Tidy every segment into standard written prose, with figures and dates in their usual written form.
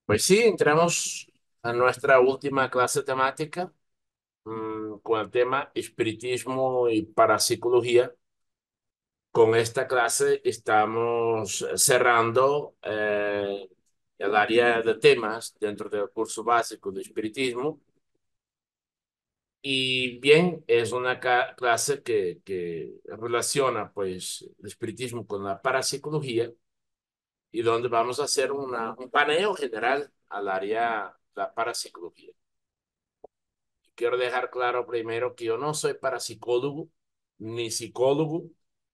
Pues sí, entramos a nuestra última clase temática con el tema espiritismo y parapsicología. Con esta clase estamos cerrando el área de temas dentro del curso básico de espiritismo. Y bien, es una clase que relaciona pues el espiritismo con la parapsicología y donde vamos a hacer un paneo general al área de la parapsicología. Quiero dejar claro primero que yo no soy parapsicólogo, ni psicólogo,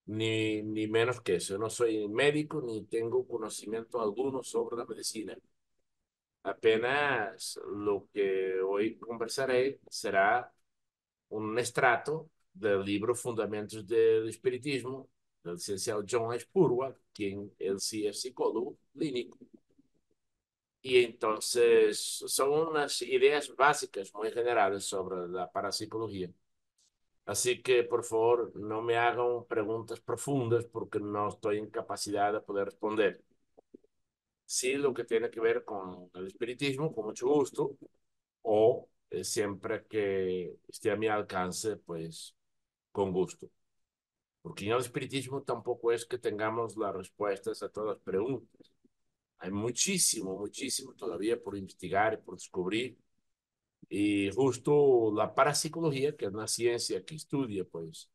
ni menos que eso. Yo no soy médico, ni tengo conocimiento alguno sobre la medicina. Apenas lo que hoy conversaré será un extracto del libro Fundamentos del Espiritismo, del licenciado John Spurwell, quien él sí es psicólogo clínico. Y entonces son unas ideas básicas muy generales sobre la parapsicología. Así que, por favor, no me hagan preguntas profundas porque no estoy en capacidad de poder responder. Sí, lo que tiene que ver con el espiritismo, con mucho gusto, o siempre que esté a mi alcance, pues con gusto. Porque en el espiritismo tampoco es que tengamos las respuestas a todas las preguntas. Hay muchísimo, muchísimo todavía por investigar y por descubrir. Y justo la parapsicología, que es una ciencia que estudia pues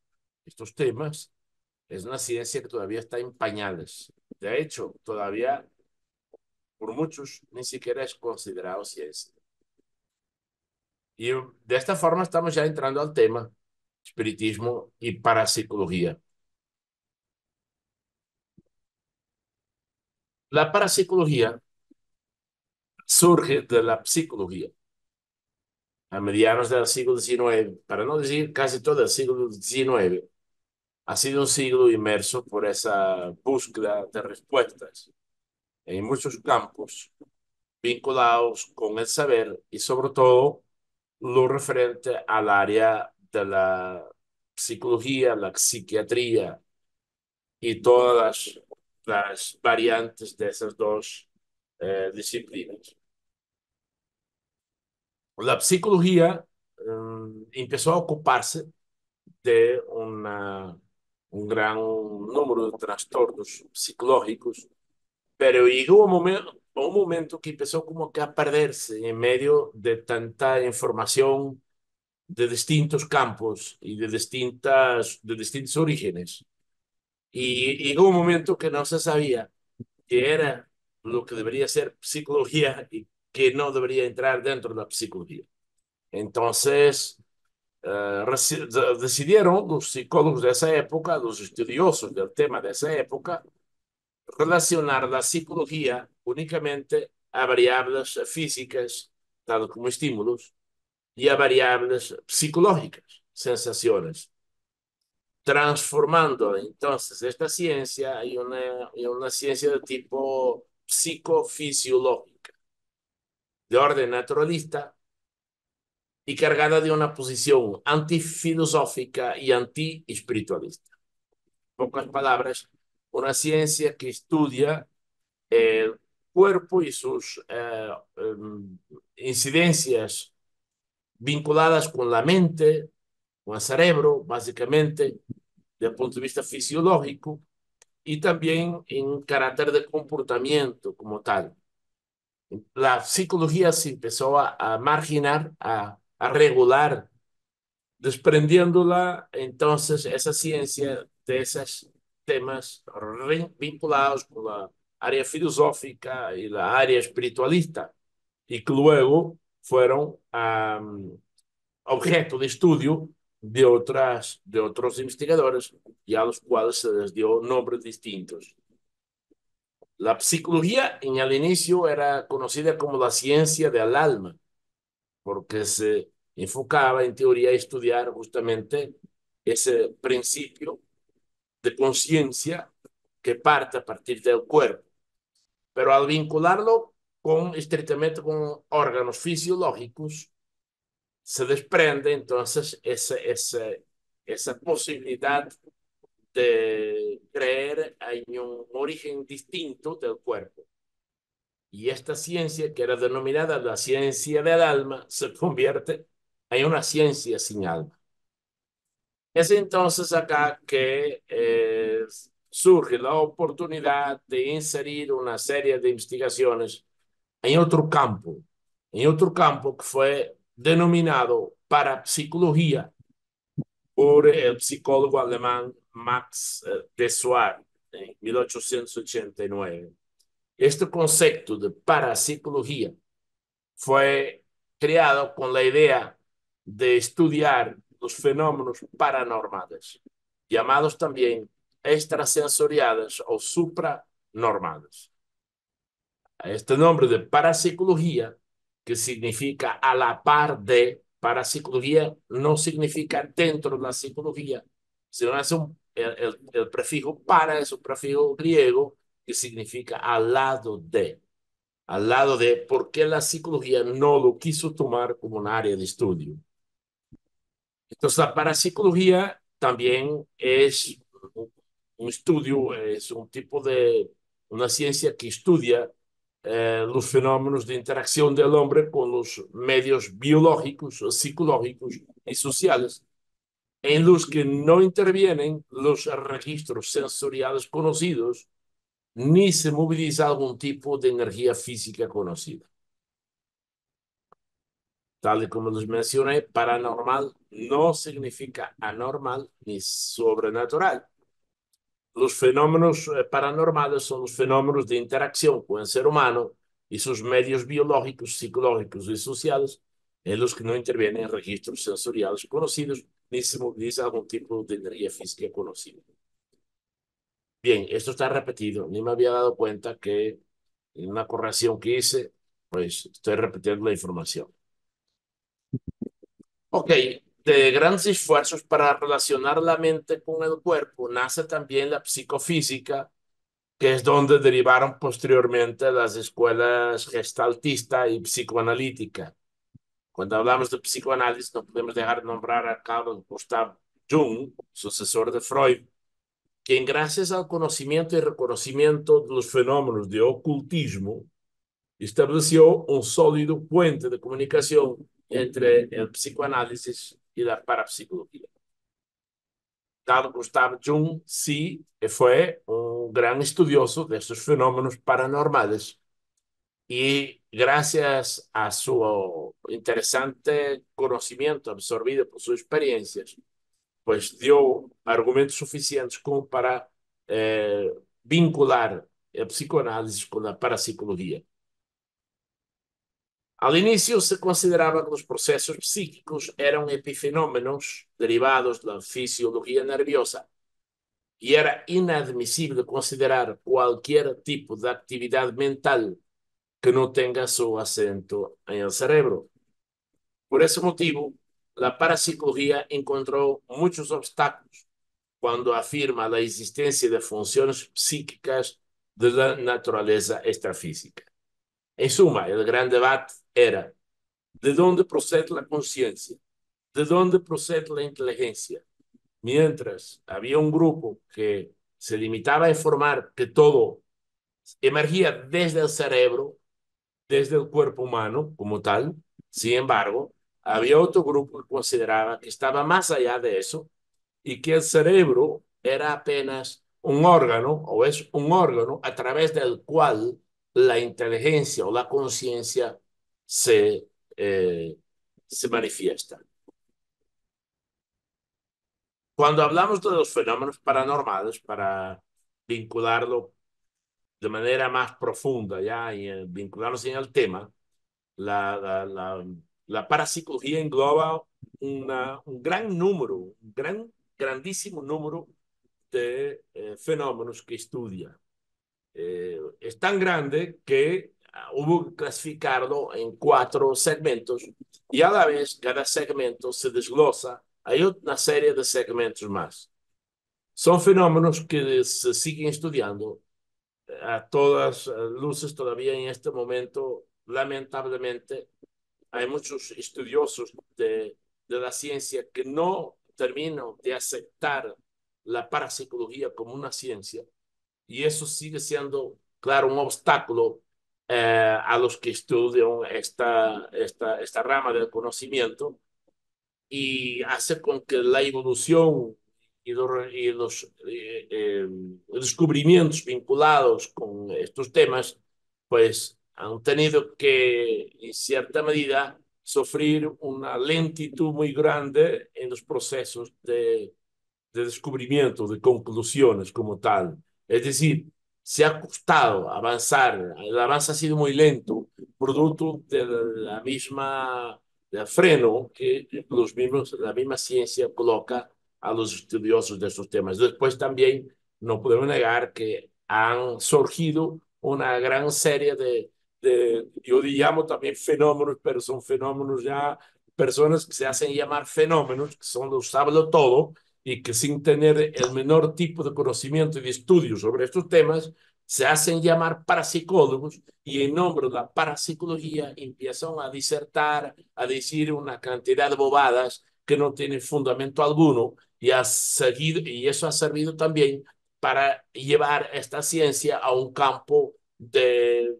estos temas, es una ciencia que todavía está en pañales. De hecho, todavía por muchos ni siquiera es considerado ciencia. Y de esta forma estamos ya entrando al tema espiritismo y parapsicología. La parapsicología surge de la psicología a mediados del siglo XIX, para no decir casi todo el siglo XIX. Ha sido un siglo inmerso por esa búsqueda de respuestas en muchos campos vinculados con el saber y sobre todo lo referente al área de la psicología, la psiquiatría y todas las variantes de esas dos disciplinas. La psicología empezó a ocuparse de un gran número de trastornos psicológicos, pero llegó un momento que empezó como que a perderse en medio de tanta información de distintos campos y de distintos orígenes. Y llegó un momento que no se sabía qué era lo que debería ser psicología y que no debería entrar dentro de la psicología. Entonces, decidieron los psicólogos de esa época, los estudiosos del tema de esa época, relacionar la psicología únicamente a variables físicas, tal como estímulos, y a variables psicológicas, sensaciones, transformando entonces esta ciencia en una ciencia de tipo psicofisiológica, de orden naturalista y cargada de una posición antifilosófica y anti-espiritualista. En pocas palabras, una ciencia que estudia el cuerpo y sus incidencias vinculadas con la mente, con el cerebro, básicamente, desde el punto de vista fisiológico, y también en carácter de comportamiento como tal. La psicología se empezó a marginar, a regular, desprendiéndola entonces esa ciencia de esos temas vinculados con la área filosófica y la área espiritualista, y que luego fueron objeto de estudio de otros investigadores y a los cuales se les dio nombres distintos. La psicología en el inicio era conocida como la ciencia del alma, porque se enfocaba en teoría a estudiar justamente ese principio de conciencia que parte a partir del cuerpo, pero al vincularlo estrictamente con órganos fisiológicos, se desprende entonces esa posibilidad de creer en un origen distinto del cuerpo. Y esta ciencia, que era denominada la ciencia del alma, se convierte en una ciencia sin alma. Es entonces acá que surge la oportunidad de inserir una serie de investigaciones en otro campo que fue denominado parapsicología por el psicólogo alemán Max Dessoir en 1889. Este concepto de parapsicología fue creado con la idea de estudiar los fenómenos paranormales, llamados también extrasensoriales o supranormales. Este nombre de parapsicología, que significa a la par de, parapsicología no significa dentro de la psicología, sino es el prefijo para, es un prefijo griego que significa al lado de por qué la psicología no lo quiso tomar como un área de estudio. Entonces, la parapsicología también es un estudio, es un tipo de, una ciencia que estudia los fenómenos de interacción del hombre con los medios biológicos, psicológicos y sociales, en los que no intervienen los registros sensoriales conocidos, ni se moviliza algún tipo de energía física conocida. Tal y como les mencioné, paranormal no significa anormal ni sobrenatural. Los fenómenos paranormales son los fenómenos de interacción con el ser humano y sus medios biológicos, psicológicos y sociales, en los que no intervienen registros sensoriales conocidos ni se moviliza algún tipo de energía física conocida. Bien, esto está repetido. Ni me había dado cuenta que en una corrección que hice, pues estoy repitiendo la información. Ok, de grandes esfuerzos para relacionar la mente con el cuerpo, nace también la psicofísica, que es donde derivaron posteriormente las escuelas gestaltista y psicoanalítica. Cuando hablamos de psicoanálisis, no podemos dejar de nombrar a Carl Gustav Jung, sucesor de Freud, quien gracias al conocimiento y reconocimiento de los fenómenos de ocultismo, estableció un sólido puente de comunicación entre el psicoanálisis y la parapsicología. Carl Gustav Jung sí fue un gran estudioso de estos fenómenos paranormales y gracias a su interesante conocimiento absorbido por sus experiencias, pues dio argumentos suficientes como para eh, vincular el psicoanálisis con la parapsicología. Al inicio se consideraba que los procesos psíquicos eran epifenómenos derivados de la fisiología nerviosa y era inadmisible considerar cualquier tipo de actividad mental que no tenga su acento en el cerebro. Por ese motivo, la parapsicología encontró muchos obstáculos cuando afirma la existencia de funciones psíquicas de la naturaleza extrafísica. En suma, el gran debate era: ¿de dónde procede la conciencia? ¿De dónde procede la inteligencia? Mientras había un grupo que se limitaba a informar que todo emergía desde el cerebro, desde el cuerpo humano como tal. Sin embargo, había otro grupo que consideraba que estaba más allá de eso y que el cerebro era apenas un órgano o es un órgano a través del cual la inteligencia o la conciencia se, eh, se manifiesta. Cuando hablamos de los fenómenos paranormales, para vincularlo de manera más profunda ya y vincularnos en el tema, la, la, la, la parapsicología engloba un gran número, grandísimo número de fenómenos que estudia. Es tan grande que hubo que clasificarlo en 4 segmentos y a la vez cada segmento se desglosa. Hay una serie de segmentos más. Son fenómenos que se siguen estudiando a todas luces todavía en este momento. Lamentablemente, hay muchos estudiosos de la ciencia que no terminan de aceptar la parapsicología como una ciencia y eso sigue siendo, claro, un obstáculo a los que estudian esta rama del conocimiento y hace con que la evolución y los descubrimientos vinculados con estos temas, pues han tenido que, en cierta medida, sufrir una lentitud muy grande en los procesos de descubrimiento, de conclusiones como tal. Es decir, se ha costado avanzar, el avance ha sido muy lento, producto de la misma del freno que la misma ciencia coloca a los estudiosos de estos temas. Después también no podemos negar que han surgido una gran serie yo llamo también fenómenos, pero son fenómenos ya, personas que se hacen llamar fenómenos, que son los sablo todo, y que sin tener el menor tipo de conocimiento y de estudio sobre estos temas, se hacen llamar parapsicólogos y en nombre de la parapsicología empiezan a disertar, a decir una cantidad de bobadas que no tienen fundamento alguno y eso ha servido también para llevar esta ciencia a un campo de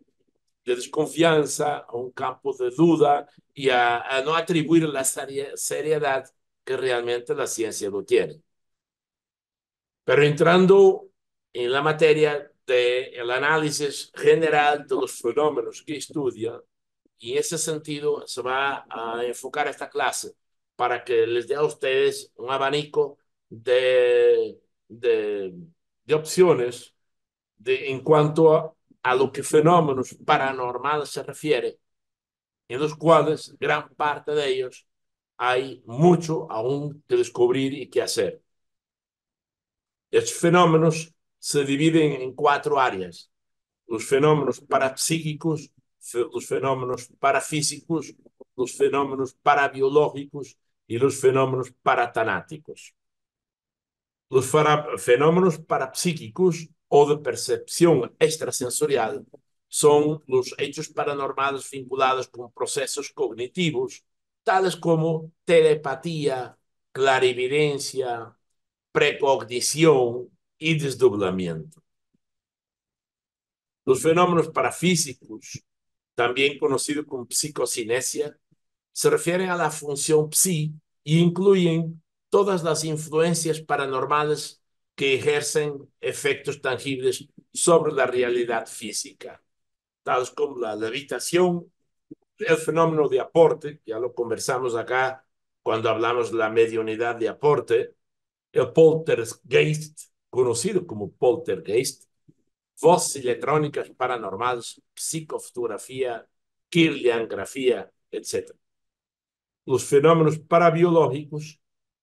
desconfianza, a un campo de duda y a no atribuir la seriedad que realmente la ciencia lo tiene. Pero entrando en la materia del análisis general de los fenómenos que estudia, y en ese sentido se va a enfocar esta clase para que les dé a ustedes un abanico de, de opciones en cuanto a lo que fenómenos paranormales se refiere, en los cuales gran parte de ellos hay mucho aún que descubrir y que hacer. Estos fenómenos se dividen en cuatro áreas: los fenómenos parapsíquicos, los fenómenos parafísicos, los fenómenos parabiológicos y los fenómenos paratanáticos. Los fenómenos parapsíquicos o de percepción extrasensorial son los hechos paranormales vinculados con procesos cognitivos, tales como telepatía, clarividencia, precognición y desdoblamiento. Los fenómenos parafísicos, también conocidos como psicocinesia, se refieren a la función psi y incluyen todas las influencias paranormales que ejercen efectos tangibles sobre la realidad física, tales como la levitación, el fenómeno de aporte, ya lo conversamos acá cuando hablamos de la mediunidad de aporte, el poltergeist, conocido como poltergeist, voces electrónicas paranormales, psicofotografía, kirliangrafía, etc. Los fenómenos parabiológicos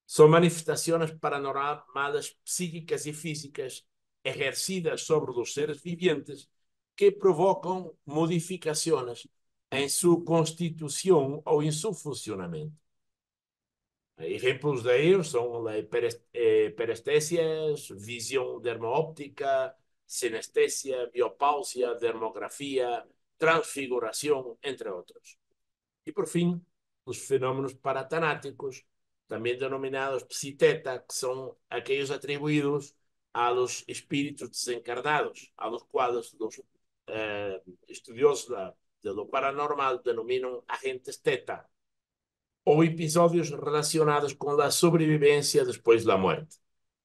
son manifestaciones paranormales psíquicas y físicas ejercidas sobre los seres vivientes que provocan modificaciones en su constitución o en su funcionamiento. Ejemplos de ellos son la hiperestesia, visión dermoóptica, sinestesia, biopausia, dermografía, transfiguración, entre otros. Y por fin, los fenómenos paratanáticos, también denominados psiteta, son aquellos atribuidos a los espíritus desencarnados, a los cuales los estudiosos de lo paranormal denominan agentes teta, o episodios relacionados con la sobrevivencia después de la muerte.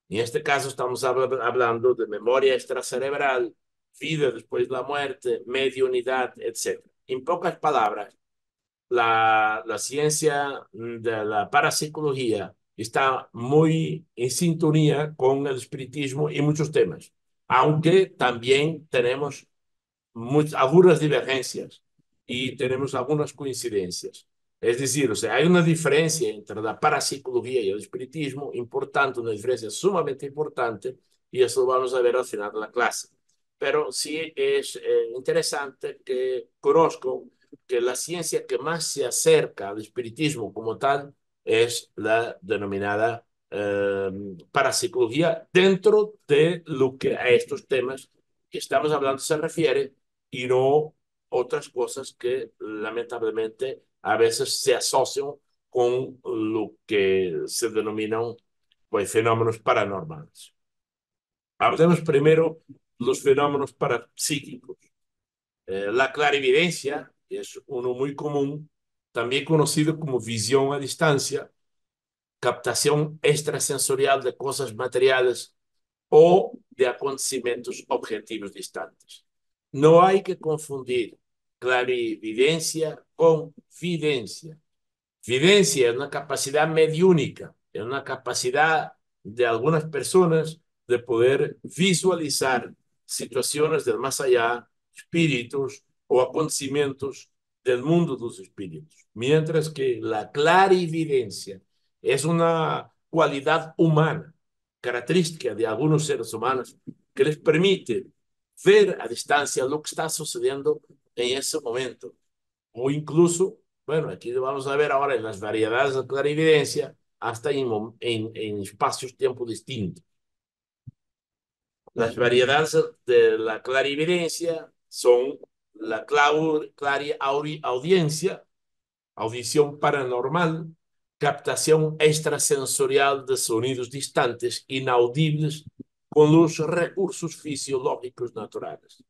En este caso estamos hablando de memoria extracerebral, vida después de la muerte, mediunidad, etc. En pocas palabras, la ciencia de la parapsicología está muy en sintonía con el espiritismo y muchos temas, aunque también tenemos algunas divergencias y tenemos algunas coincidencias. Es decir, o sea, hay una diferencia entre la parapsicología y el espiritismo importante, una diferencia sumamente importante, y eso lo vamos a ver al final de la clase. Pero sí es interesante que conozco que la ciencia que más se acerca al espiritismo como tal es la denominada parapsicología dentro de lo que a estos temas que estamos hablando se refiere y no otras cosas que lamentablemente a veces se asocian con lo que se denominan pues, fenómenos paranormales. Hablemos primero de los fenómenos parapsíquicos. La clarividencia es uno muy común, también conocido como visión a distancia, captación extrasensorial de cosas materiales o de acontecimientos objetivos distantes. No hay que confundir clarividencia con videncia. Videncia es una capacidad mediúnica, es una capacidad de algunas personas de poder visualizar situaciones del más allá, espíritus o acontecimientos del mundo de los espíritus. Mientras que la clarividencia es una cualidad humana, característica de algunos seres humanos, que les permite ver a distancia lo que está sucediendo en ese momento o incluso, bueno, aquí vamos a ver ahora en las variedades de clarividencia, hasta en espacios-tiempo distintos. Las variedades de la clarividencia son la clariaudiencia, audición paranormal, captación extrasensorial de sonidos distantes, inaudibles, con los recursos fisiológicos naturales.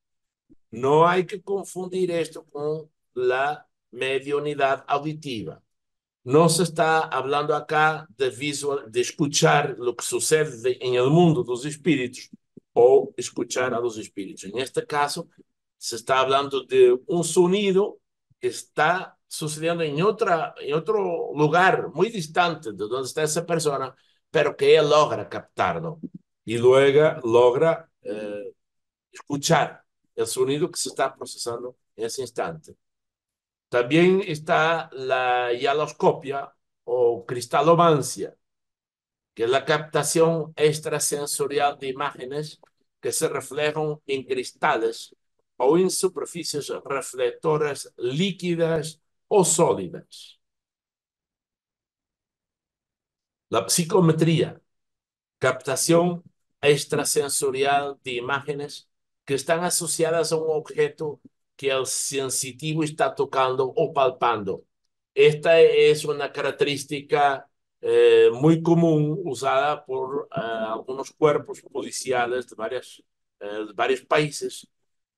No hay que confundir esto con la mediunidad auditiva. No se está hablando acá de escuchar lo que sucede en el mundo de los espíritus o escuchar a los espíritus. En este caso, se está hablando de un sonido que está sucediendo en otro lugar muy distante de donde está esa persona, pero que él logra captarlo y luego logra escuchar el sonido que se está procesando en ese instante. También está la hialoscopia o cristalomancia, que es la captación extrasensorial de imágenes que se reflejan en cristales o en superficies reflectoras líquidas o sólidas. La psicometría, captación extrasensorial de imágenes que están asociadas a un objeto que el sensitivo está tocando o palpando. Esta es una característica muy común usada por algunos cuerpos policiales de varios países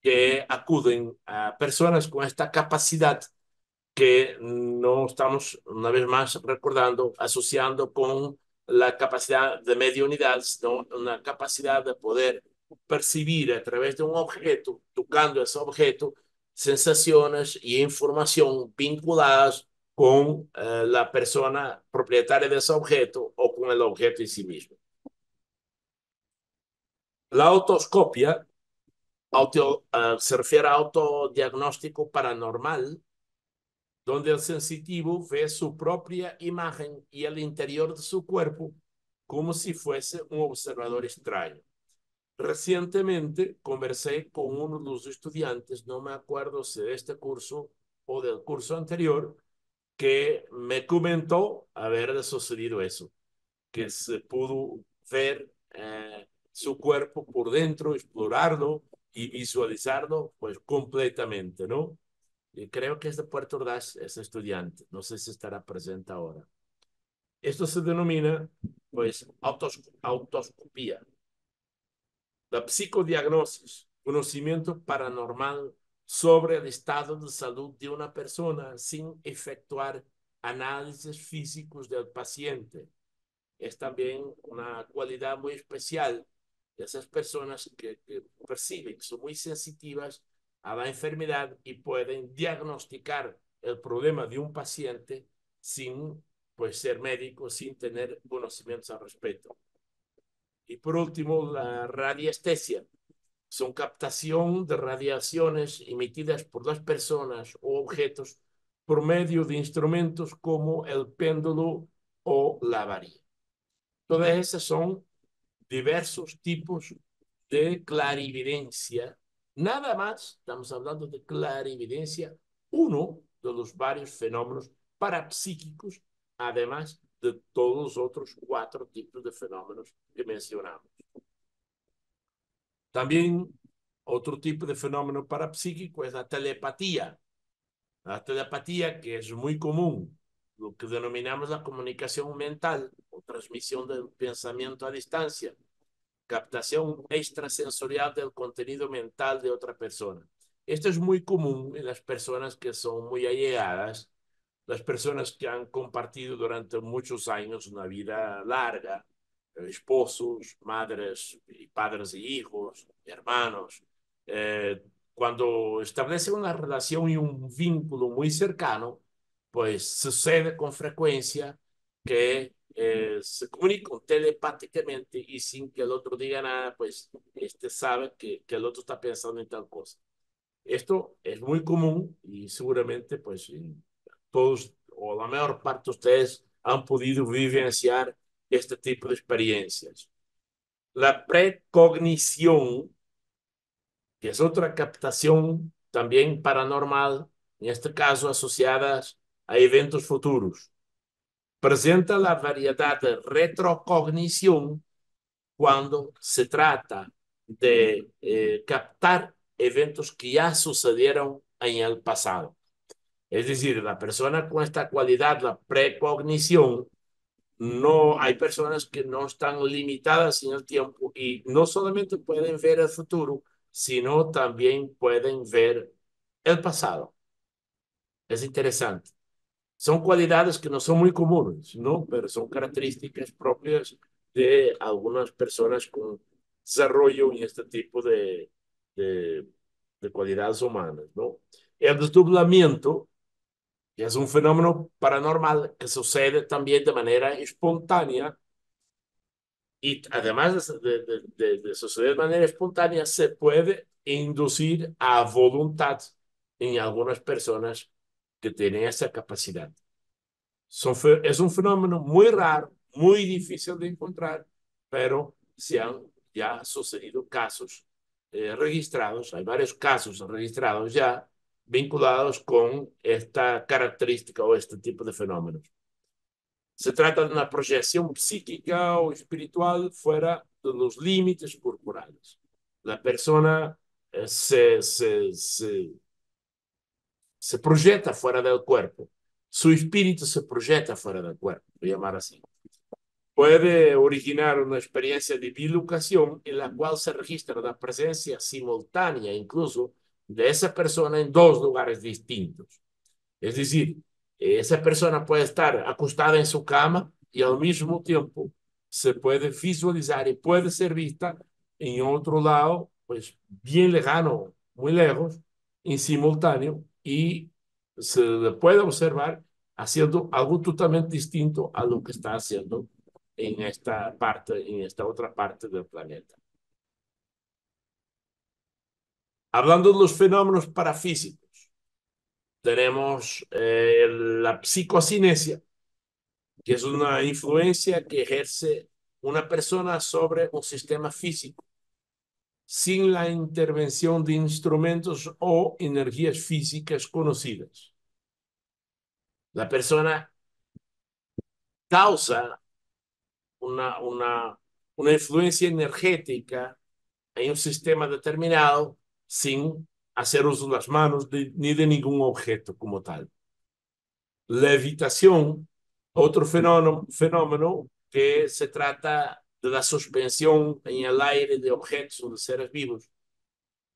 que acuden a personas con esta capacidad que no estamos, una vez más, recordando, asociando con la capacidad de mediunidad, sino una capacidad de poder percibir a través de un objeto, tocando ese objeto, sensaciones y información vinculadas con la persona propietaria de ese objeto o con el objeto en sí mismo. La autoscopia se refiere a autodiagnóstico paranormal, donde el sensitivo ve su propia imagen y el interior de su cuerpo como si fuese un observador extraño. Recientemente conversé con uno de los estudiantes, no me acuerdo si de este curso o del curso anterior, que me comentó haber sucedido eso, que se pudo ver su cuerpo por dentro, explorarlo y visualizarlo pues completamente, ¿no? Y creo que es de Puerto Ordaz, es estudiante. No sé si estará presente ahora. Esto se denomina, pues, autoscopía. La psicodiagnosis, conocimiento paranormal sobre el estado de salud de una persona sin efectuar análisis físicos del paciente. Es también una cualidad muy especial de esas personas que perciben, son muy sensitivas a la enfermedad y pueden diagnosticar el problema de un paciente sin pues, ser médico, sin tener conocimientos al respecto. Y por último, la radiestesia. Son captación de radiaciones emitidas por las personas o objetos por medio de instrumentos como el péndulo o la varilla. Todas esas son diversos tipos de clarividencia. Nada más, estamos hablando de clarividencia, uno de los varios fenómenos parapsíquicos, además de todos los otros 4 tipos de fenómenos que mencionamos. También otro tipo de fenómeno parapsíquico es la telepatía. La telepatía, que es muy común, lo que denominamos la comunicación mental o transmisión del pensamiento a distancia, captación extrasensorial del contenido mental de otra persona. Esto es muy común en las personas que son muy allegadas, las personas que han compartido durante muchos años una vida larga, esposos, madres y padres y hijos, hermanos. Eh, Cuando establecen una relación y un vínculo muy cercano, pues sucede con frecuencia que se comunican telepáticamente y sin que el otro diga nada, pues este sabe que el otro está pensando en tal cosa. Esto es muy común y seguramente pues todos o la mayor parte de ustedes han podido vivenciar este tipo de experiencias. La precognición, que es otra captación también paranormal, en este caso asociadas a eventos futuros, presenta la variedad de retrocognición cuando se trata de captar eventos que ya sucedieron en el pasado. Es decir, la persona con esta cualidad, la precognición, no hay personas que no están limitadas en el tiempo y no solamente pueden ver el futuro, sino también pueden ver el pasado. Es interesante. Son cualidades que no son muy comunes, ¿no? Pero son características propias de algunas personas con desarrollo en este tipo de, de cualidades humanas, ¿no? El desdoblamiento, que es un fenómeno paranormal que sucede también de manera espontánea y además de suceder de manera espontánea, se puede inducir a voluntad en algunas personas que tienen esa capacidad. Es un fenómeno muy raro, muy difícil de encontrar, pero se han ya sucedido casos registrados, hay varios casos registrados ya vinculados con esta característica o este tipo de fenómenos. Se trata de una proyección psíquica o espiritual fuera de los límites corporales. La persona se proyecta fuera del cuerpo. Su espíritu se proyecta fuera del cuerpo, voy a llamar así. Puede originar una experiencia de bilocación en la cual se registra la presencia simultánea incluso de esa persona en dos lugares distintos. Es decir, esa persona puede estar acostada en su cama y al mismo tiempo se puede visualizar y puede ser vista en otro lado, pues bien lejano, muy lejos, en simultáneo, y se le puede observar haciendo algo totalmente distinto a lo que está haciendo en esta parte, en esta otra parte del planeta. Hablando de los fenómenos parafísicos, tenemos la psicocinesia, que es una influencia que ejerce una persona sobre un sistema físico sin la intervención de instrumentos o energías físicas conocidas. La persona causa una, una, una influencia energética en un sistema determinado sin hacer uso de las manos ni de ningún objeto como tal. Levitación, otro fenómeno que se trata de la suspensión en el aire de objetos o de seres vivos,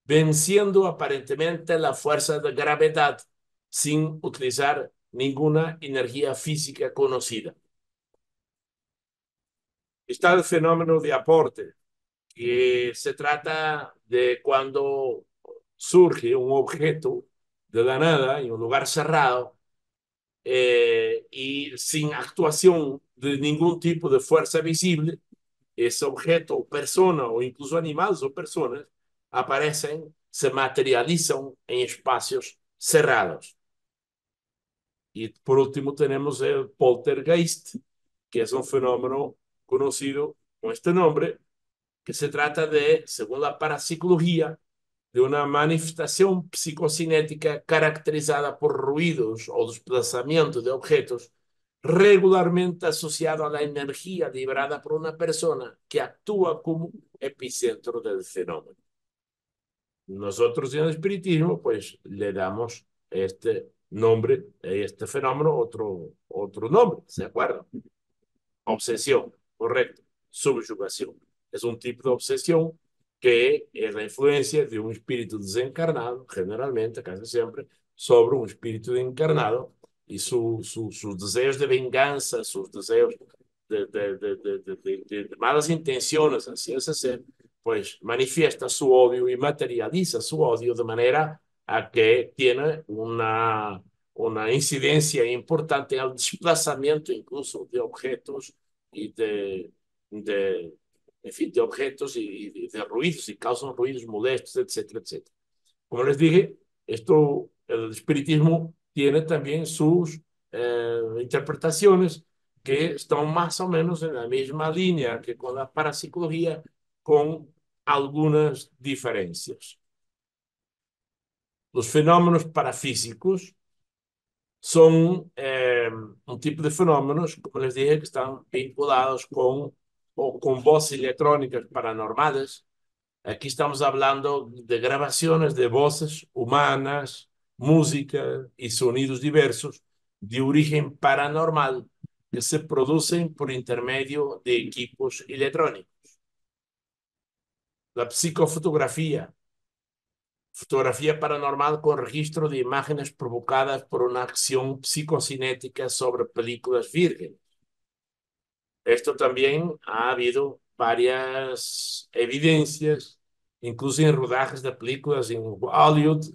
venciendo aparentemente la fuerza de gravedad sin utilizar ninguna energía física conocida. Está el fenómeno de aporte, que se trata de cuando surge un objeto de la nada en un lugar cerrado y sin actuación de ningún tipo de fuerza visible, ese objeto, persona o incluso animales o personas aparecen, se materializan en espacios cerrados. Y por último tenemos el poltergeist, que es un fenómeno conocido con este nombre, que se trata de, según la parapsicología, de una manifestación psicocinética caracterizada por ruidos o desplazamiento de objetos regularmente asociado a la energía liberada por una persona que actúa como epicentro del fenómeno. Nosotros en el espiritismo, pues le damos este nombre, este fenómeno, otro nombre, ¿se acuerdan? Obsesión, correcto. Subyugación. Es un tipo de obsesión que es la influencia de un espíritu desencarnado, generalmente, casi siempre, sobre un espíritu encarnado y sus deseos de venganza, sus deseos de malas intenciones, así es ser, pues manifiesta su odio y materializa su odio de manera a que tiene una incidencia importante al desplazamiento incluso de objetos y de en fin, de objetos y de ruidos, y causan ruidos molestos, etcétera, etcétera. Como les dije, el espiritismo tiene también sus interpretaciones que están más o menos en la misma línea que con la parapsicología, con algunas diferencias. Los fenómenos parafísicos son un tipo de fenómenos, como les dije, que están vinculados con voces electrónicas paranormales. Aquí estamos hablando de grabaciones de voces humanas, música y sonidos diversos de origen paranormal que se producen por intermedio de equipos electrónicos. La psicofotografía, fotografía paranormal con registro de imágenes provocadas por una acción psicocinética sobre películas vírgenes. Esto también ha habido varias evidencias, incluso en rodajes de películas en Hollywood.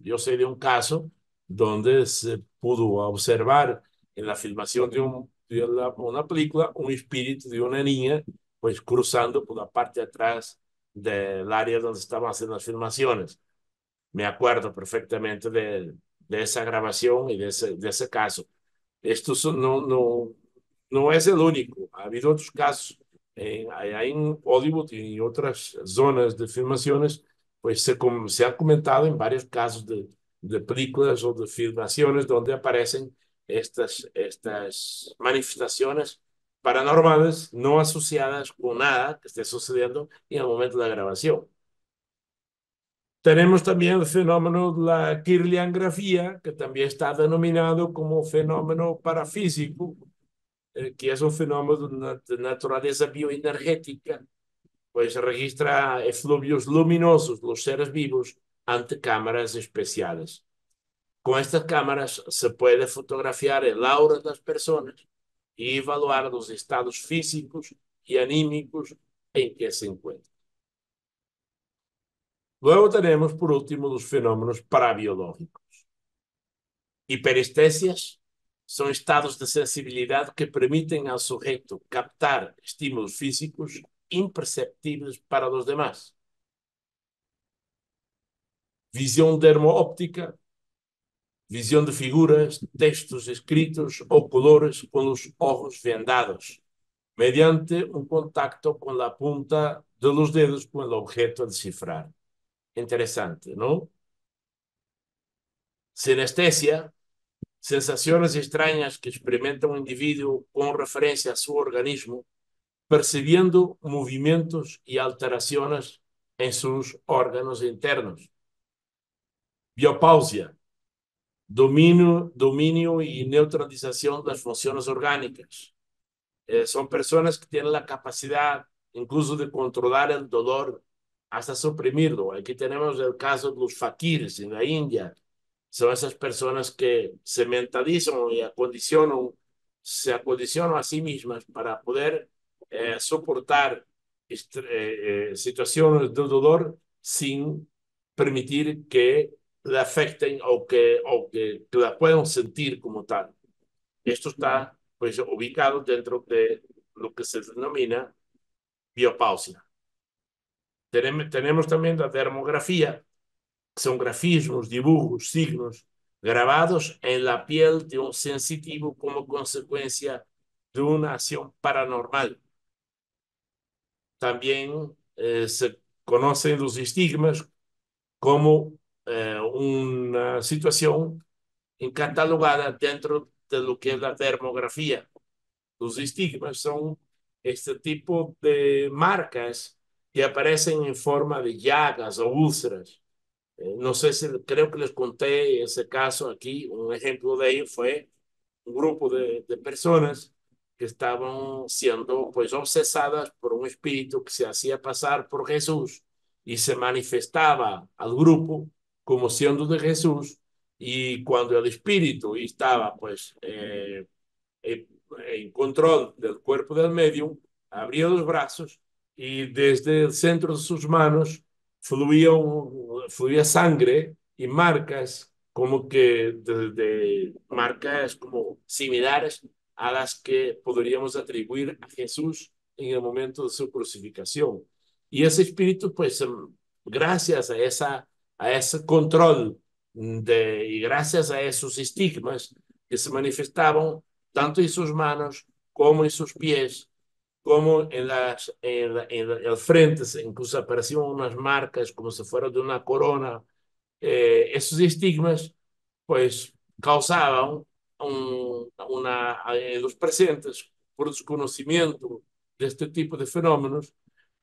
Yo sé de un caso donde se pudo observar en la filmación una película un espíritu de una niña, pues cruzando por la parte de atrás del área donde estaban haciendo las filmaciones. Me acuerdo perfectamente de esa grabación y de ese caso. No es el único. Ha habido otros casos. Allá en Hollywood y en otras zonas de filmaciones, pues se ha comentado en varios casos de películas o de filmaciones donde aparecen estas manifestaciones paranormales no asociadas con nada que esté sucediendo en el momento de la grabación. Tenemos también el fenómeno de la kirliangrafía, que también está denominado como fenómeno parafísico, que es un fenómeno de naturaleza bioenergética, pues registra efluvios luminosos, los seres vivos, ante cámaras especiales. Con estas cámaras se puede fotografiar el aura de las personas y evaluar los estados físicos y anímicos en que se encuentran. Luego tenemos, por último, los fenómenos parabiológicos. Hiperestesias son estados de sensibilidad que permiten al sujeto captar estímulos físicos imperceptibles para los demás. Visión dermoóptica, visión de figuras, textos escritos o colores con los ojos vendados, mediante un contacto con la punta de los dedos con el objeto a descifrar. Interesante, ¿no? Sinestesia, sensaciones extrañas que experimenta un individuo con referencia a su organismo, percibiendo movimientos y alteraciones en sus órganos internos. Biopausia, dominio y neutralización de las funciones orgánicas. Son personas que tienen la capacidad incluso de controlar el dolor hasta suprimirlo. Aquí tenemos el caso de los faquires en la India. Son esas personas que se mentalizan y se acondicionan a sí mismas para poder soportar situaciones de dolor sin permitir que le afecten que la puedan sentir como tal. Esto está pues ubicado dentro de lo que se denomina biopausia. Tenemos también la dermografía, que son grafismos, dibujos, signos grabados en la piel de un sensitivo como consecuencia de una acción paranormal. También se conocen los estigmas como una situación catalogada dentro de lo que es la dermografía. Los estigmas son este tipo de marcas que aparecen en forma de llagas o úlceras. No sé si creo que les conté ese caso aquí. Un ejemplo de ello fue un grupo de personas que estaban siendo pues obsesadas por un espíritu que se hacía pasar por Jesús y se manifestaba al grupo como siendo de Jesús, y cuando el espíritu estaba pues en, en control del cuerpo del medium, abría los brazos y desde el centro de sus manos fluía sangre y marcas como que de marcas como similares a las que podríamos atribuir a Jesús en el momento de su crucificación. Y ese espíritu, pues, gracias a ese control y gracias a esos estigmas que se manifestaban tanto en sus manos como en sus pies, como en el frente, incluso aparecían unas marcas como si fuera de una corona. Esos estigmas, pues, causaban en los presentes, por desconocimiento de este tipo de fenómenos,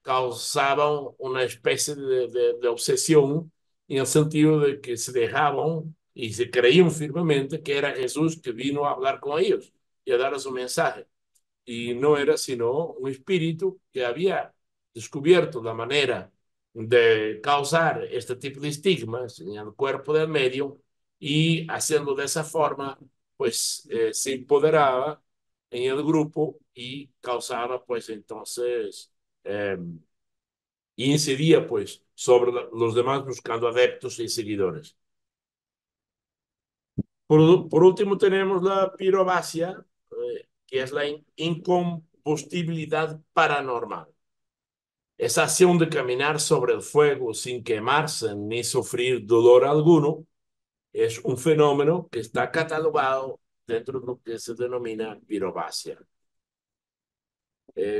causaban una especie de obsesión en el sentido de que se dejaban y se creían firmemente que era Jesús que vino a hablar con ellos y a dar su mensaje. Y no era sino un espíritu que había descubierto la manera de causar este tipo de estigmas en el cuerpo del medio, y haciendo de esa forma, pues se empoderaba en el grupo y causaba, pues entonces, incidía pues sobre los demás buscando adeptos y seguidores. Por último tenemos la pirovasia, que es la incombustibilidad paranormal. Esa acción de caminar sobre el fuego sin quemarse ni sufrir dolor alguno es un fenómeno que está catalogado dentro de lo que se denomina pirovasia.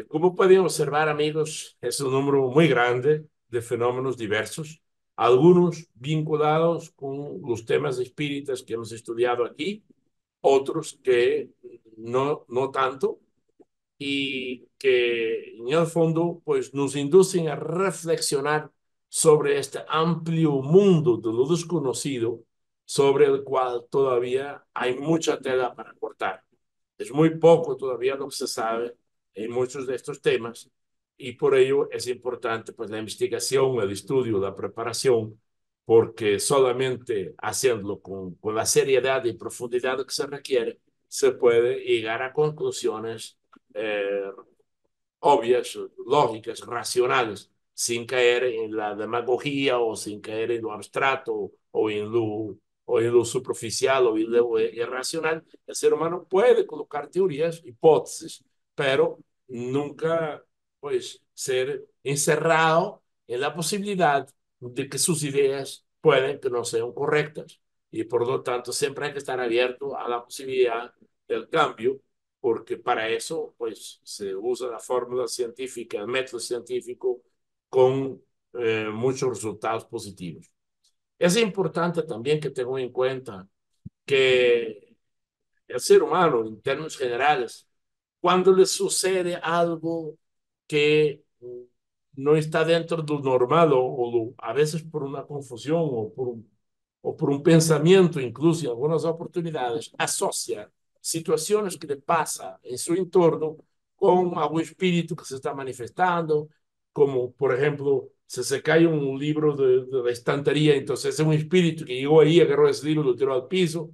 Como pueden observar, amigos, es un número muy grande de fenómenos diversos, algunos vinculados con los temas espíritas que hemos estudiado aquí, otros que no tanto, y que en el fondo pues nos inducen a reflexionar sobre este amplio mundo de lo desconocido, sobre el cual todavía hay mucha tela para cortar. Es muy poco todavía lo que se sabe en muchos de estos temas, y por ello es importante pues la investigación, el estudio, la preparación, porque solamente haciéndolo con la seriedad y profundidad que se requiere, se puede llegar a conclusiones eh, obvias, lógicas, racionales, sin caer en la demagogía o sin caer en lo abstracto o en lo superficial o en lo irracional. El ser humano puede colocar teorías, hipótesis, pero nunca pues ser encerrado en la posibilidad de que sus ideas pueden que no sean correctas, y por lo tanto siempre hay que estar abierto a la posibilidad del cambio, porque para eso pues se usa la fórmula científica, el método científico, con muchos resultados positivos. Es importante también que tengan en cuenta que el ser humano, en términos generales, cuando le sucede algo que no está dentro de lo normal, a veces por una confusión o por un pensamiento, incluso en algunas oportunidades, asocia situaciones que le pasa en su entorno con algún espíritu que se está manifestando, como por ejemplo, si se cae un libro de la estantería, entonces es un espíritu que llegó ahí, agarró ese libro y lo tiró al piso,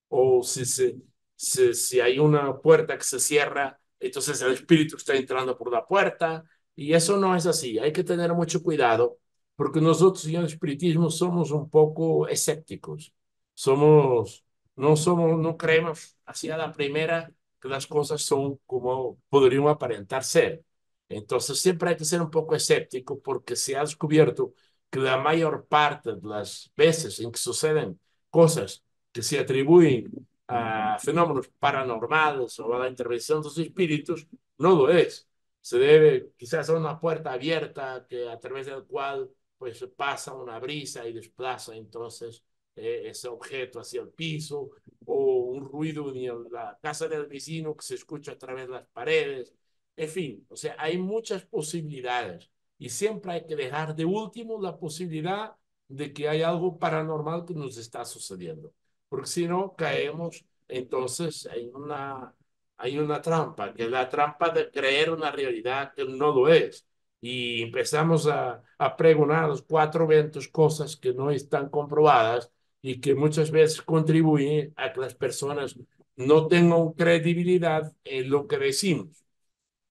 o si hay una puerta que se cierra, entonces el espíritu está entrando por la puerta, y eso no es así. Hay que tener mucho cuidado, porque nosotros en el espiritismo somos un poco escépticos. Somos, no creemos así a la primera que las cosas son como podrían aparentar ser. Entonces siempre hay que ser un poco escéptico, porque se ha descubierto que la mayor parte de las veces en que suceden cosas que se atribuyen a fenómenos paranormales o a la intervención de los espíritus, no lo es. Se debe quizás a una puerta abierta que a través del cual pues pasa una brisa y desplaza entonces ese objeto hacia el piso, o un ruido en la casa del vecino que se escucha a través de las paredes. En fin, o sea, hay muchas posibilidades, y siempre hay que dejar de último la posibilidad de que hay algo paranormal que nos está sucediendo, porque si no caemos entonces en una hay una trampa, que es la trampa de creer una realidad que no lo es. Y empezamos a pregonar a los cuatro vientos cosas que no están comprobadas y que muchas veces contribuyen a que las personas no tengan credibilidad en lo que decimos,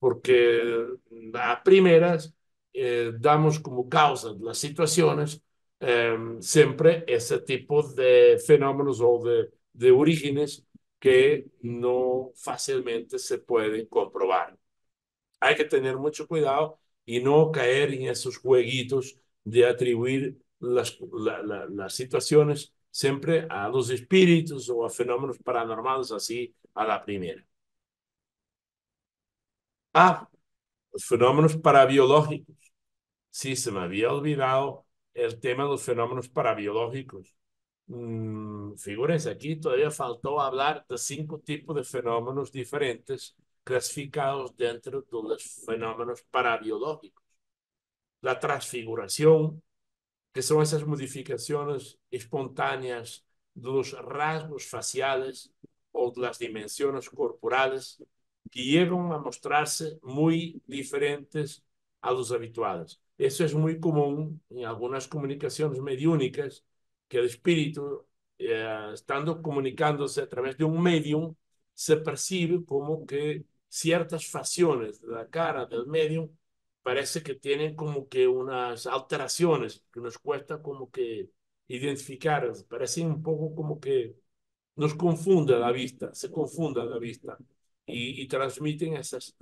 porque a primeras damos como causa de las situaciones siempre ese tipo de fenómenos o de orígenes que no fácilmente se pueden comprobar. Hay que tener mucho cuidado y no caer en esos jueguitos de atribuir las situaciones siempre a los espíritus o a fenómenos paranormales así a la primera. Ah, los fenómenos parabiológicos. Sí, se me había olvidado el tema de los fenómenos parabiológicos. Figúrense, aquí todavía faltó hablar de 5 tipos de fenómenos diferentes clasificados dentro de los fenómenos parabiológicos. La transfiguración, que son esas modificaciones espontáneas de los rasgos faciales o de las dimensiones corporales que llegan a mostrarse muy diferentes a los habituales. Eso es muy común en algunas comunicaciones mediúnicas, que el espíritu, estando comunicándose a través de un medium, se percibe como que ciertas facciones de la cara del medium parece que tienen como que unas alteraciones que nos cuesta como que identificar, parecen un poco como que nos confunde la vista, se confunde la vista y transmiten esas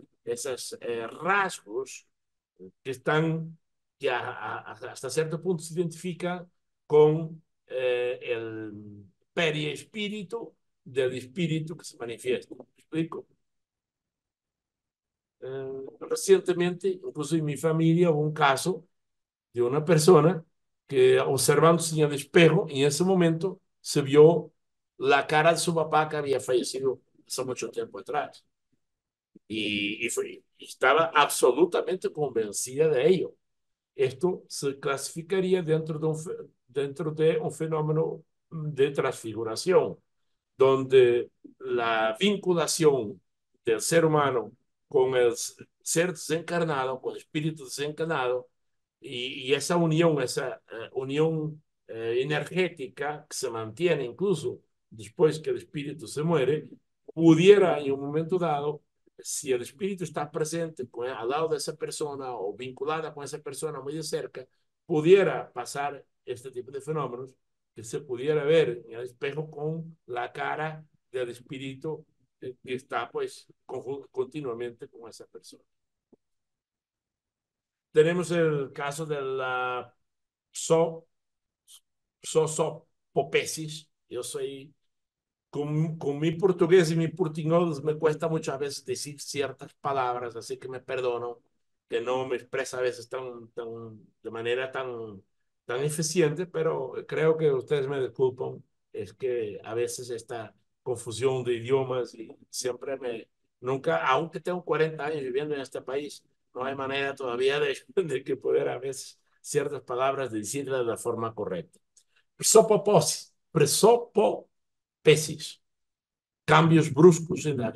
rasgos que están, que hasta cierto punto se identifican con el periespíritu del espíritu que se manifiesta. ¿Me explico? Recientemente, incluso en mi familia, hubo un caso de una persona que observándose en el espejo, en ese momento se vio la cara de su papá que había fallecido hace mucho tiempo atrás. Y estaba absolutamente convencida de ello. Esto se clasificaría dentro de un fenómeno de transfiguración, donde la vinculación del ser humano con el ser desencarnado, con el espíritu desencarnado, y esa unión energética que se mantiene incluso después que el espíritu se muere, pudiera en un momento dado, si el espíritu está presente al lado de esa persona o vinculada con esa persona muy de cerca, pudiera pasar este tipo de fenómenos que se pudiera ver en el espejo con la cara del espíritu que está pues continuamente con esa persona. Tenemos el caso de la sosopopesis. Yo soy, con mi portugués y mi portuñol me cuesta muchas veces decir ciertas palabras, así que me perdono que no me expresa a veces de manera tan eficiente, pero creo que ustedes me disculpan, es que a veces esta confusión de idiomas y nunca, aunque tengo 40 años viviendo en este país, no hay manera todavía de que poder a veces ciertas palabras decirlas de la forma correcta. Presopopesis, cambios bruscos en la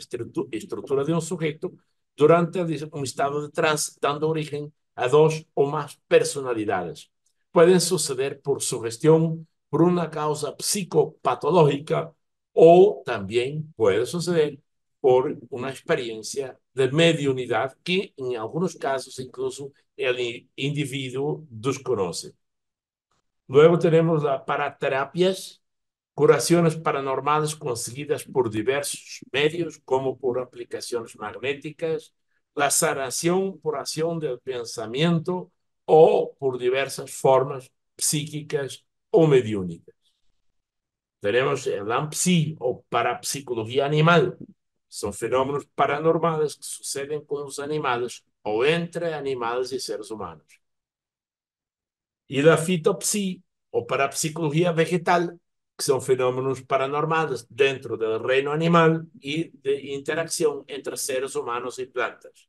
estructura de un sujeto durante un estado de trance, dando origen a dos o más personalidades. Pueden suceder por sugestión, por una causa psicopatológica, o también puede suceder por una experiencia de mediunidad que en algunos casos incluso el individuo desconoce. Luego tenemos las paraterapias, curaciones paranormales conseguidas por diversos medios, como por aplicaciones magnéticas, la sanación por acción del pensamiento o por diversas formas psíquicas o mediúnicas. Tenemos el AMPSI o parapsicología animal. Son fenómenos paranormales que suceden con los animales o entre animales y seres humanos. Y la fitopsi o parapsicología vegetal, que son fenómenos paranormales dentro del reino animal y de interacción entre seres humanos y plantas.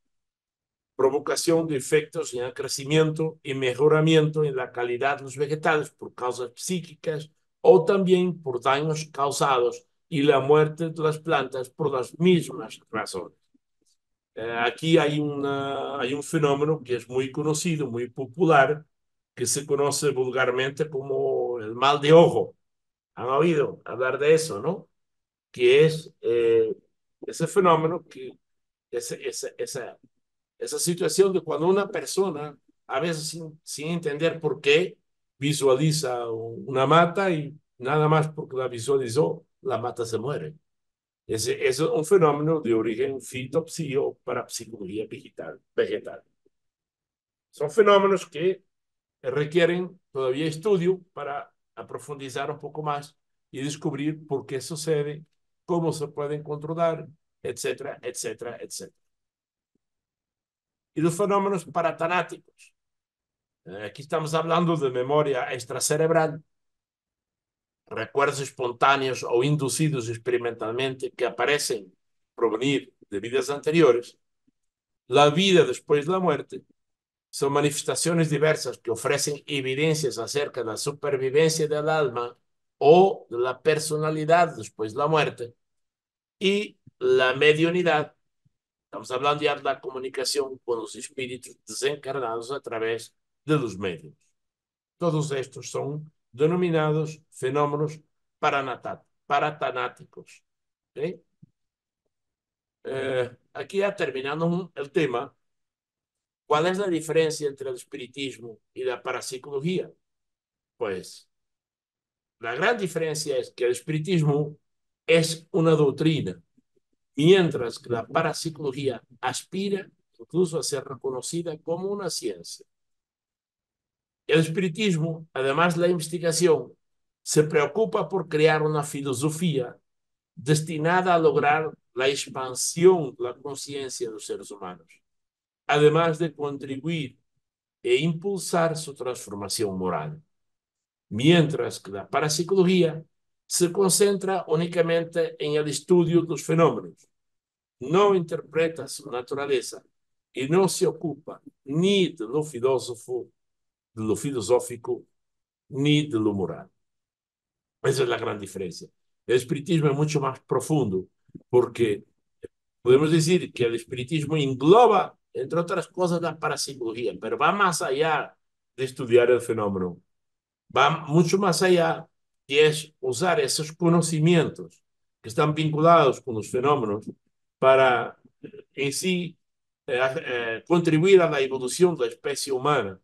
Provocación de efectos en el crecimiento y mejoramiento en la calidad de los vegetales por causas psíquicas o también por daños causados y la muerte de las plantas por las mismas razones. Aquí hay un fenómeno que es muy conocido, muy popular, que se conoce vulgarmente como el mal de ojo. ¿Han oído hablar de eso, no? Que es ese fenómeno, esa situación de cuando una persona, a veces sin entender por qué, visualiza una mata y nada más porque la visualizó, la mata se muere. Ese es un fenómeno de origen fitopsio para psicología vegetal. Son fenómenos que requieren todavía estudio para profundizar un poco más y descubrir por qué sucede, cómo se pueden controlar, etcétera, etcétera, etcétera. Y los fenómenos paratanáticos. Aquí estamos hablando de memoria extracerebral, recuerdos espontáneos o inducidos experimentalmente que aparecen provenir de vidas anteriores. La vida después de la muerte son manifestaciones diversas que ofrecen evidencias acerca de la supervivencia del alma o de la personalidad después de la muerte. Y la mediunidad, estamos hablando ya de la comunicación con los espíritus desencarnados a través de los medios. Todos estos son denominados fenómenos paratanáticos. ¿Okay? Aquí ya terminando el tema, ¿cuál es la diferencia entre el espiritismo y la parapsicología? Pues la gran diferencia es que el espiritismo es una doctrina, mientras que la parapsicología aspira incluso a ser reconocida como una ciencia. El espiritismo, además de la investigación, se preocupa por crear una filosofía destinada a lograr la expansión de la conciencia de los seres humanos, además de contribuir e impulsar su transformación moral. Mientras que la parapsicología se concentra únicamente en el estudio de los fenómenos, no interpreta su naturaleza y no se ocupa ni de lo filosófico, ni de lo moral. Esa es la gran diferencia. El espiritismo es mucho más profundo porque podemos decir que el espiritismo engloba, entre otras cosas, la parapsicología, pero va más allá de estudiar el fenómeno, va mucho más allá, y es usar esos conocimientos que están vinculados con los fenómenos para en sí contribuir a la evolución de la especie humana,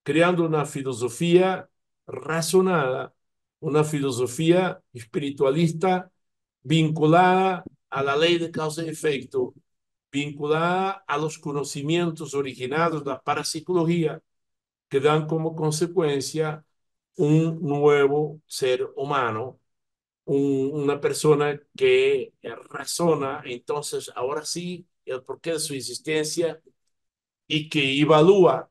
creando una filosofía razonada, una filosofía espiritualista vinculada a la ley de causa y efecto, vinculada a los conocimientos originados de la parapsicología, que dan como consecuencia un nuevo ser humano, una persona que razona, entonces ahora sí, el porqué de su existencia y que evalúa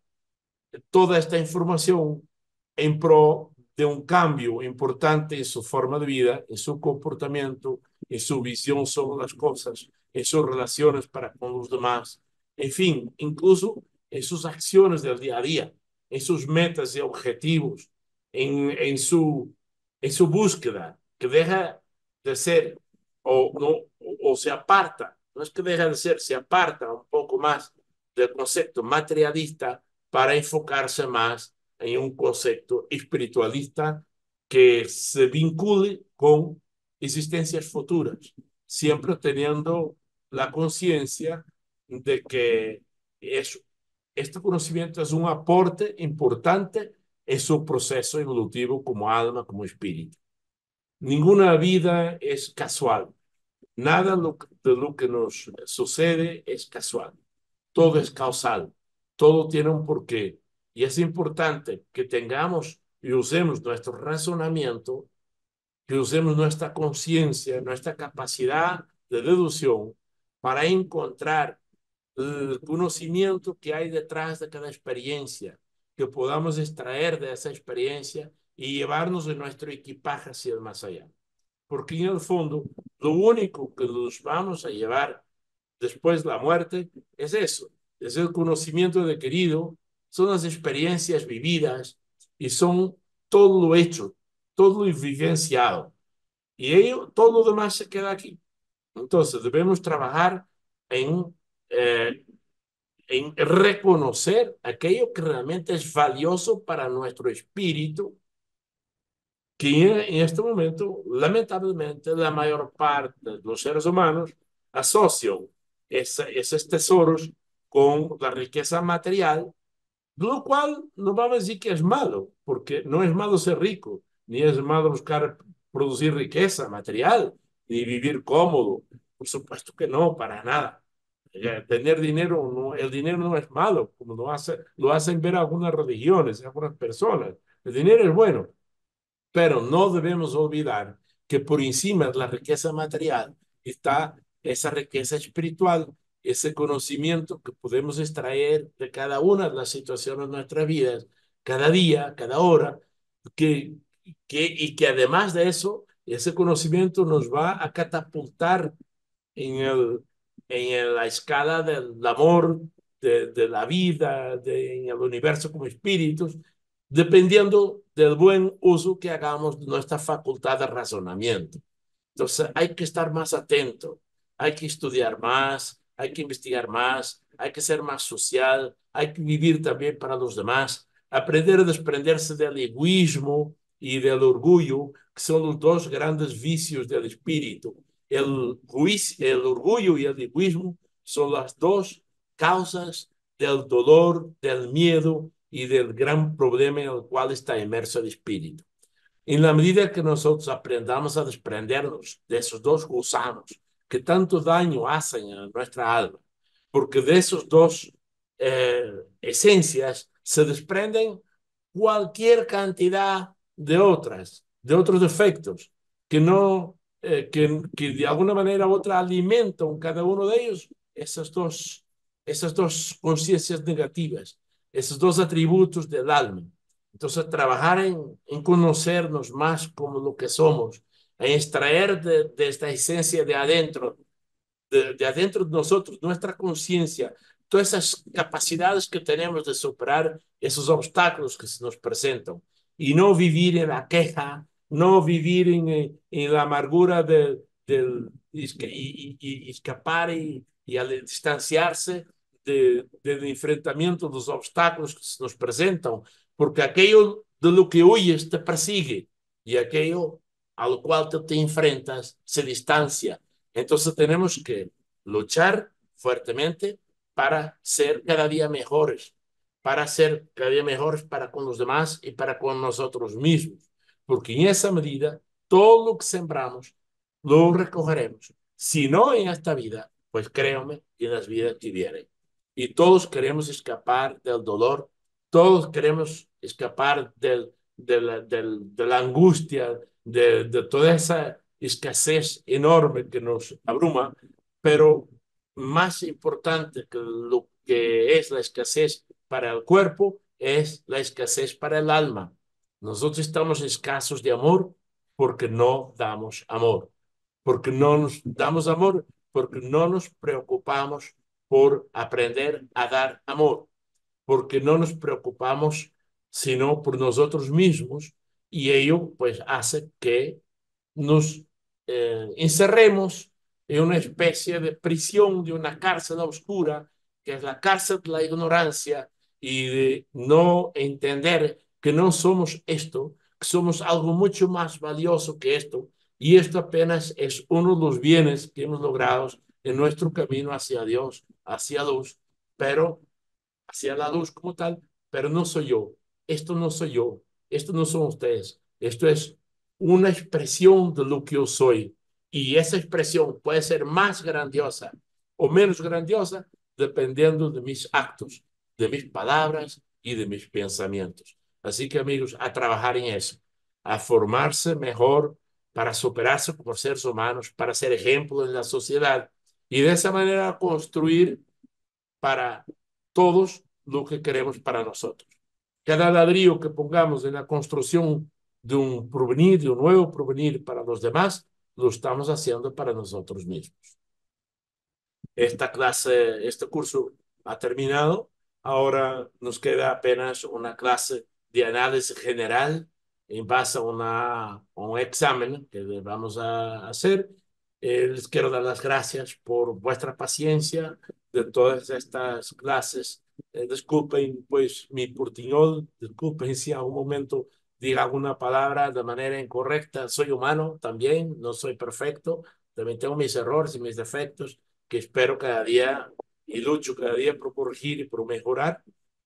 toda esta información en pro de un cambio importante en su forma de vida, en su comportamiento, en su visión sobre las cosas, en sus relaciones para con los demás, en fin, incluso en sus acciones del día a día, en sus metas y objetivos, en su búsqueda, que deja de ser o, no, o se aparta, no es que deja de ser, se aparta un poco más del concepto materialista para enfocarse más en un concepto espiritualista que se vincule con existencias futuras, siempre teniendo la conciencia de que este conocimiento es un aporte importante en su proceso evolutivo como alma, como espíritu. Ninguna vida es casual. Nada de lo que nos sucede es casual. Todo es causal. Todo tiene un porqué. Y es importante que tengamos y usemos nuestro razonamiento, que usemos nuestra conciencia, nuestra capacidad de deducción para encontrar el conocimiento que hay detrás de cada experiencia, que podamos extraer de esa experiencia y llevarnos en nuestro equipaje hacia el más allá. Porque en el fondo, lo único que nos vamos a llevar después de la muerte es eso, es el conocimiento adquirido, son las experiencias vividas y son todo lo hecho, todo lo vivenciado. y todo lo demás se queda aquí. Entonces debemos trabajar en, eh, en reconocer aquello que realmente es valioso para nuestro espíritu, que en este momento, lamentablemente, la mayor parte de los seres humanos asocian esos tesoros con la riqueza material, lo cual no vamos a decir que es malo, porque no es malo ser rico, ni es malo buscar producir riqueza material, ni vivir cómodo. Por supuesto que no, para nada. Tener dinero, no, el dinero no es malo, como lo hacen ver algunas religiones, algunas personas. El dinero es bueno, pero no debemos olvidar que por encima de la riqueza material está esa riqueza espiritual, ese conocimiento que podemos extraer de cada una de las situaciones de nuestras vidas, cada día, cada hora, que, y que además de eso, ese conocimiento nos va a catapultar en, la escala del amor, de la vida, en el universo como espíritus, dependiendo del buen uso que hagamos de nuestra facultad de razonamiento. Entonces hay que estar más atento, hay que estudiar más, hay que investigar más, hay que ser más social, hay que vivir también para los demás, aprender a desprenderse del egoísmo y del orgullo, que son los dos grandes vicios del espíritu. El orgullo y el egoísmo son las dos causas del dolor, del miedo y del gran problema en el cual está inmerso el espíritu. En la medida que nosotros aprendamos a desprendernos de esos dos gusanos que tanto daño hacen a nuestra alma, porque de esos dos esencias se desprenden cualquier cantidad de otros defectos que no, que de alguna manera u otra alimentan cada uno de ellos esas dos conciencias negativas, esos dos atributos del alma. Entonces, trabajar en conocernos más como lo que somos, en extraer de esta esencia de adentro, de adentro de nosotros, nuestra conciencia, todas esas capacidades que tenemos de superar esos obstáculos que se nos presentan y no vivir en la queja, no vivir en la amargura y escapar y al distanciarse del enfrentamiento de los obstáculos que se nos presentan, porque aquello de lo que huyes te persigue y aquello a lo cual te enfrentas se distancia. Entonces tenemos que luchar fuertemente para ser cada día mejores, para ser cada día mejores para con los demás y para con nosotros mismos, porque en esa medida todo lo que sembramos lo recogeremos. Si no en esta vida, pues créame, en las vidas que vienen. Y todos queremos escapar del dolor, todos queremos escapar de la angustia, de toda esa escasez enorme que nos abruma, pero más importante que lo que es la escasez para el cuerpo es la escasez para el alma. Nosotros estamos escasos de amor porque no damos amor, porque no nos damos amor, porque no nos preocupamos por aprender a dar amor, porque no nos preocupamos sino por nosotros mismos y ello pues hace que nos encerremos en una especie de prisión, de una cárcel oscura, que es la cárcel de la ignorancia y de no entender que no somos esto, que somos algo mucho más valioso que esto, y esto apenas es uno de los bienes que hemos logrado en nuestro camino hacia Dios, hacia luz, pero hacia la luz como tal, pero no soy yo, esto no soy yo, esto no son ustedes, esto es una expresión de lo que yo soy. Y esa expresión puede ser más grandiosa o menos grandiosa dependiendo de mis actos, de mis palabras y de mis pensamientos. Así que amigos, a trabajar en eso, a formarse mejor para superarse como seres humanos, para ser ejemplo en la sociedad y de esa manera construir para todos lo que queremos para nosotros. Cada ladrillo que pongamos en la construcción de un porvenir, de un nuevo porvenir para los demás, lo estamos haciendo para nosotros mismos. Este curso ha terminado. Ahora nos queda apenas una clase de análisis general en base a un examen que vamos a hacer. Les quiero dar las gracias por vuestra paciencia de todas estas clases. Disculpen pues mi portuñol, disculpen si a un momento diga alguna palabra de manera incorrecta. Soy humano también, no soy perfecto, también tengo mis errores y mis defectos que espero cada día y lucho cada día por corregir y por mejorar.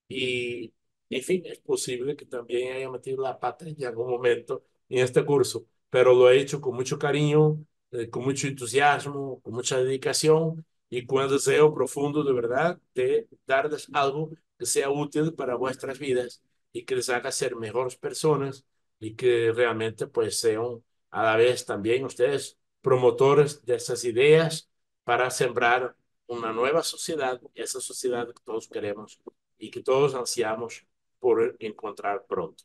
Y, en fin, es posible que también haya metido la pata en algún momento en este curso, pero lo he hecho con mucho cariño, con mucho entusiasmo, con mucha dedicación y con el deseo profundo de verdad de darles algo que sea útil para vuestras vidas y que les haga ser mejores personas y que realmente pues sean a la vez también ustedes promotores de esas ideas para sembrar una nueva sociedad, esa sociedad que todos queremos y que todos ansiamos por encontrar pronto.